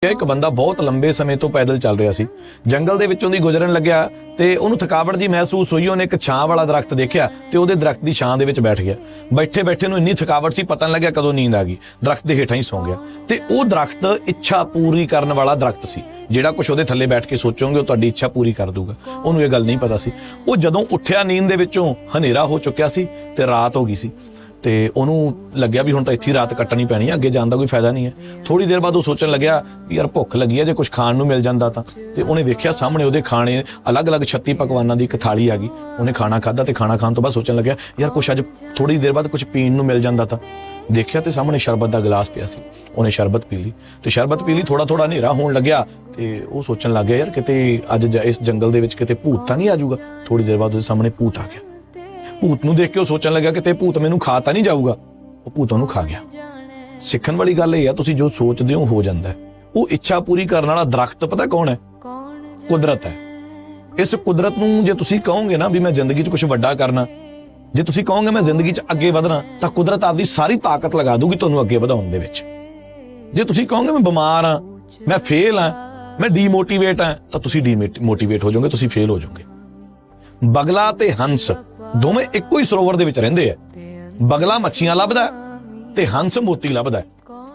ਇੱਕ ਬੰਦਾ ਬਹੁਤ ਲੰਬੇ ਸਮੇਂ ਤੋਂ ਪੈਦਲ ਚੱਲ ਰਿਹਾ ਸੀ, ਜੰਗਲ ਦੇ ਵਿੱਚੋਂ ਦੀ ਗੁਜ਼ਰਨ ਲੱਗਿਆ ਤੇ ਉਹਨੂੰ ਥਕਾਵਟ ਜੀ ਮਹਿਸੂਸ ਹੋਈ। ਉਹਨੇ ਇੱਕ ਛਾਂ ਵਾਲਾ ਦਰਖਤ ਦੇਖਿਆ ਤੇ ਉਹਦੇ ਦਰਖਤ ਦੀ ਛਾਂ ਦੇ ਵਿੱਚ ਬੈਠ ਗਿਆ। ਬੈਠੇ ਬੈਠੇ ਨੂੰ ਇੰਨੀ ਥਕਾਵਟ ਸੀ, ਪਤਾ ਨਹੀਂ ਲੱਗਿਆ ਕਦੋਂ ਨੀਂਦ ਆ ਗਈ, ਦਰਖਤ ਦੇ ਹੇਠਾਂ ਹੀ ਸੌਂ ਗਿਆ। ਤੇ ਉਹ ਦਰਖਤ ਇੱਛਾ ਪੂਰੀ ਕਰਨ ਵਾਲਾ ਦਰਖਤ ਸੀ। ਜਿਹੜਾ ਕੁਝ ਉਹਦੇ ਥੱਲੇ ਬੈਠ ਕੇ ਸੋਚੋਗੇ ਉਹ ਤੁਹਾਡੀ ਇੱਛਾ ਪੂਰੀ ਕਰ ਦੂਗਾ। ਉਹਨੂੰ ਇਹ ਗੱਲ ਨਹੀਂ ਪਤਾ ਸੀ। ਉਹ ਜਦੋਂ ਉੱਠਿਆ ਨੀਂਦ ਦੇ ਵਿੱਚੋਂ ਹਨੇਰਾ ਹੋ ਚੁੱਕਿਆ ਸੀ ਤੇ ਰਾਤ ਹੋ ਗਈ ਸੀ ਤੇ ਉਹਨੂੰ ਲੱਗਿਆ ਵੀ ਹੁਣ ਤਾਂ ਇੱਥੇ ਹੀ ਰਾਤ ਕੱਟਣੀ ਪੈਣੀ ਹੈ, ਅੱਗੇ ਜਾਣ ਦਾ ਕੋਈ ਫਾਇਦਾ ਨਹੀਂ ਹੈ। ਥੋੜੀ ਦੇਰ ਬਾਅਦ ਉਹ ਸੋਚਣ ਲੱਗਿਆ ਵੀ ਯਾਰ ਭੁੱਖ ਲੱਗੀ ਹੈ, ਜੇ ਕੁਝ ਖਾਣ ਨੂੰ ਮਿਲ ਜਾਂਦਾ ਤਾਂ। ਤੇ ਉਹਨੇ ਵੇਖਿਆ ਸਾਹਮਣੇ ਉਹਦੇ ਖਾਣੇ ਅਲੱਗ-ਅਲੱਗ 36 ਪਕਵਾਨਾਂ ਦੀ ਇੱਕ ਥਾਲੀ ਆ ਗਈ। ਉਹਨੇ ਖਾਣਾ ਖਾਧਾ ਤੇ ਖਾਣਾ ਖਾਣ ਤੋਂ ਬਾਅਦ ਸੋਚਣ ਲੱਗਿਆ ਯਾਰ ਕੁਝ ਅੱਜ ਥੋੜੀ ਦੇਰ ਬਾਅਦ ਕੁਝ ਪੀਣ ਨੂੰ ਮਿਲ ਜਾਂਦਾ ਤਾਂ। ਦੇਖਿਆ ਤੇ ਸਾਹਮਣੇ ਸ਼ਰਬਤ ਦਾ ਗਲਾਸ ਪਿਆ ਸੀ। ਉਹਨੇ ਸ਼ਰਬਤ ਪੀ ਲਈ ਤੇ ਸ਼ਰਬਤ ਪੀ ਲਈ, ਥੋੜਾ ਹਨੇਰਾ ਹੋਣ ਲੱਗਿਆ ਤੇ ਉਹ ਸੋਚਣ ਲੱਗ ਗਿਆ ਯਾਰ ਕਿਤੇ ਅੱਜ ਇਸ ਜੰਗਲ ਦੇ ਵਿੱਚ ਕਿਤੇ ਭੂਤ ਤਾਂ ਨਹੀਂ ਆ ਜਾਊਗਾ। ਥੋੜੀ ਦੇਰ ਬਾਅਦ ਉਹਦੇ ਸਾਹਮਣੇ ਭੂਤ ਆ ਗਿਆ। ਭੂਤ ਨੂੰ ਦੇਖ ਕੇ ਉਹ ਸੋਚਣ ਲੱਗਾ ਕਿਤੇ ਭੂਤ ਮੈਨੂੰ ਖਾ ਤਾਂ ਨਹੀਂ ਜਾਊਗਾ। ਉਹ ਭੂਤ ਉਹਨੂੰ ਖਾ ਗਿਆ। ਸਿੱਖਣ ਵਾਲੀ ਗੱਲ ਇਹ ਆ, ਤੁਸੀਂ ਜੋ ਸੋਚਦੇ ਹੋ ਜਾਂਦਾ। ਉਹ ਇੱਛਾ ਪੂਰੀ ਕਰਨ ਵਾਲਾ ਦਰਖਤ ਪਤਾ ਕੌਣ ਹੈ? ਕੁਦਰਤ ਹੈ। ਇਸ ਕੁਦਰਤ ਨੂੰ ਜੇ ਤੁਸੀਂ ਕਹੋਗੇ ਨਾ ਵੀ ਮੈਂ ਜ਼ਿੰਦਗੀ 'ਚ ਕੁਝ ਵੱਡਾ ਕਰਨਾ, ਜੇ ਤੁਸੀਂ ਕਹੋਗੇ ਮੈਂ ਜ਼ਿੰਦਗੀ 'ਚ ਅੱਗੇ ਵਧਣਾ, ਤਾਂ ਕੁਦਰਤ ਆਪਦੀ ਸਾਰੀ ਤਾਕਤ ਲਗਾ ਦੂਗੀ ਤੁਹਾਨੂੰ ਅੱਗੇ ਵਧਾਉਣ ਦੇ ਵਿੱਚ। ਜੇ ਤੁਸੀਂ ਕਹੋਗੇ ਮੈਂ ਬਿਮਾਰ ਹਾਂ, ਮੈਂ ਫੇਲ ਹਾਂ, ਮੈਂ ਡੀਮੋਟੀਵੇਟ ਹਾਂ, ਤਾਂ ਤੁਸੀਂ ਡੀਮੋਟੀਵੇਟ ਹੋ ਜਾਓਗੇ, ਤੁਸੀਂ ਫੇਲ ਹੋ ਜਾਓਗੇ। ਬਗਲਾ ਤੇ ਹੰਸ ਦੋਵੇਂ ਇੱਕੋ ਹੀ ਸਰੋਵਰ ਦੇ ਵਿੱਚ ਰਹਿੰਦੇ ਆ। ਬਗਲਾ ਮੱਛੀਆਂ ਲੱਭਦਾ ਤੇ ਹੰਸ ਮੋਤੀ ਲੱਭਦਾ।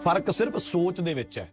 ਫਰਕ ਸਿਰਫ ਸੋਚ ਦੇ ਵਿੱਚ ਹੈ।